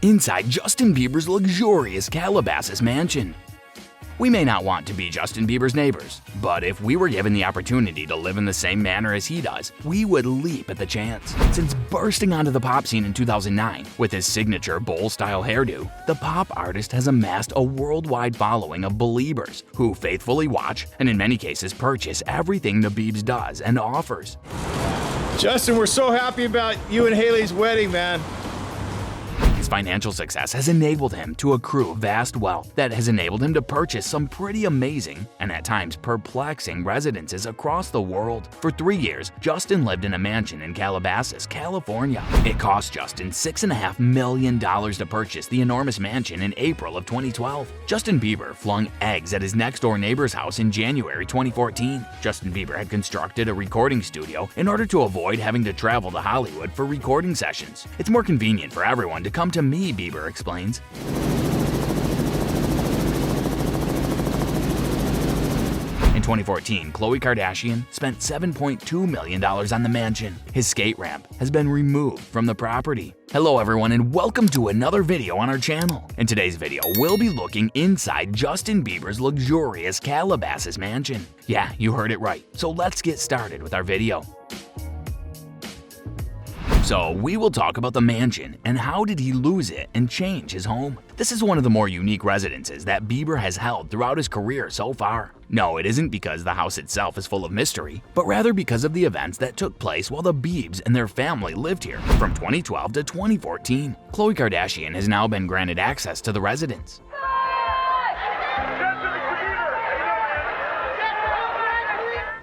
inside Justin Bieber's luxurious Calabasas mansion. We may not want to be Justin Bieber's neighbors, but if we were given the opportunity to live in the same manner as he does, we would leap at the chance. Since bursting onto the pop scene in 2009 with his signature bowl-style hairdo, the pop artist has amassed a worldwide following of Beliebers who faithfully watch and in many cases purchase everything the Biebs does and offers. Justin, we're so happy about you and Haley's wedding, man. His financial success has enabled him to accrue vast wealth that has enabled him to purchase some pretty amazing and at times perplexing residences across the world. For 3 years, Justin lived in a mansion in Calabasas, California. It cost Justin $6.5 million to purchase the enormous mansion in April of 2012. Justin Bieber flung eggs at his next-door neighbor's house in January 2014. Justin Bieber had constructed a recording studio in order to avoid having to travel to Hollywood for recording sessions. It's more convenient for everyone to come to me, Bieber explains. In 2014, Khloe Kardashian spent $7.2 million on the mansion. His skate ramp has been removed from the property. Hello everyone and welcome to another video on our channel. In today's video, we'll be looking inside Justin Bieber's luxurious Calabasas mansion. Yeah, you heard it right. So let's get started with our video. So we will talk about the mansion and how did he lose it and change his home. This is one of the more unique residences that Bieber has held throughout his career so far. No, it isn't because the house itself is full of mystery, but rather because of the events that took place while the Biebs and their family lived here from 2012 to 2014. Khloe Kardashian has now been granted access to the residence.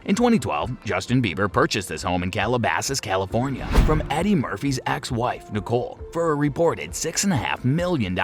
In 2012, Justin Bieber purchased this home in Calabasas, California from Eddie Murphy's ex-wife, Nicole, for a reported $6.5 million.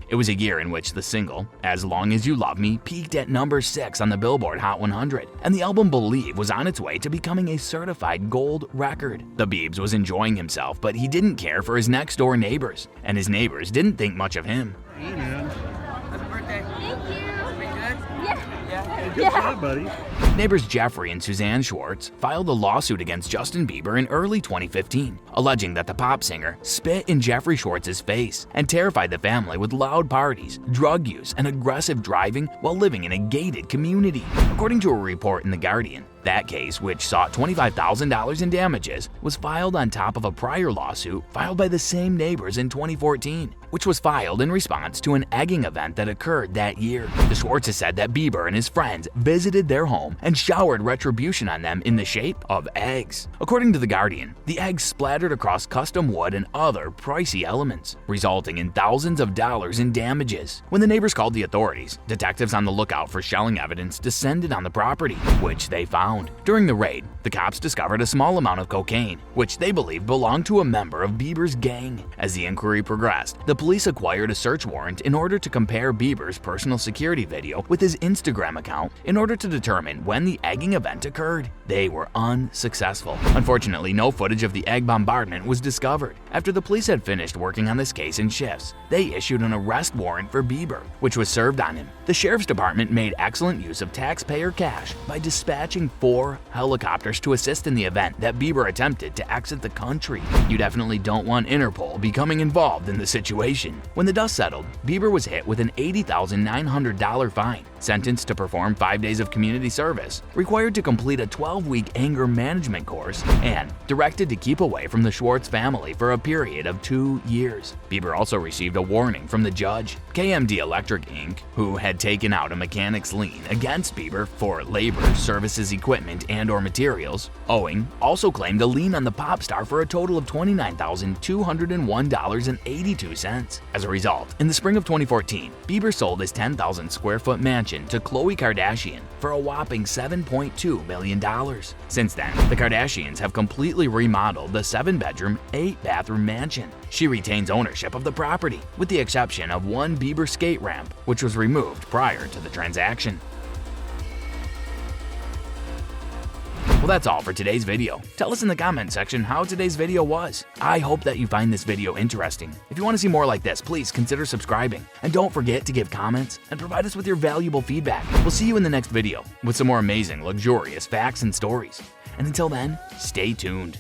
It was a year in which the single, As Long As You Love Me, peaked at number 6 on the Billboard Hot 100, and the album Believe was on its way to becoming a certified gold record. The Biebs was enjoying himself, but he didn't care for his next-door neighbors, and his neighbors didn't think much of him. Hey, man. Happy birthday. Thank you. Been good? Yeah. Yeah. Yeah. Good job, buddy. Neighbors Jeffrey and Suzanne Schwartz filed a lawsuit against Justin Bieber in early 2015, alleging that the pop singer spit in Jeffrey Schwartz's face and terrified the family with loud parties, drug use, and aggressive driving while living in a gated community. According to a report in The Guardian, that case, which sought $25,000 in damages, was filed on top of a prior lawsuit filed by the same neighbors in 2014, which was filed in response to an egging event that occurred that year. The Schwartzes said that Bieber and his friends visited their home and showered retribution on them in the shape of eggs. According to The Guardian, the eggs splattered across custom wood and other pricey elements, resulting in thousands of dollars in damages. When the neighbors called the authorities, detectives on the lookout for shelling evidence descended on the property, which they found. During the raid, the cops discovered a small amount of cocaine, which they believed belonged to a member of Bieber's gang. As the inquiry progressed, the police acquired a search warrant in order to compare Bieber's personal security video with his Instagram account in order to determine when the egging event occurred. They were unsuccessful. Unfortunately, no footage of the egg bombardment was discovered. After the police had finished working on this case in shifts, they issued an arrest warrant for Bieber, which was served on him. The sheriff's department made excellent use of taxpayer cash by dispatching 4 helicopters to assist in the event that Bieber attempted to exit the country. You definitely don't want Interpol becoming involved in the situation. When the dust settled, Bieber was hit with an $80,900 fine, sentenced to perform 5 days of community service, required to complete a 12-week anger management course, and directed to keep away from the Schwartz family for a period of 2 years. Bieber also received a warning from the judge. KMD Electric Inc., who had taken out a mechanic's lien against Bieber for labor, services, equipment, and/or materials, owing, also claimed a lien on the pop star for a total of $29,201.82. As a result, in the spring of 2014, Bieber sold his 10,000 square foot mansion to Khloe Kardashian for a whopping $7.2 million. Since then, the Kardashians have completely remodeled the 7-bedroom, 8-bathroom mansion. She retains ownership of the property, with the exception of one Bieber skate ramp, which was removed prior to the transaction. Well, that's all for today's video. Tell us in the comment section how today's video was. I hope that you find this video interesting. If you want to see more like this, please consider subscribing. And don't forget to give comments and provide us with your valuable feedback. We'll see you in the next video with some more amazing, luxurious facts and stories. And until then, stay tuned.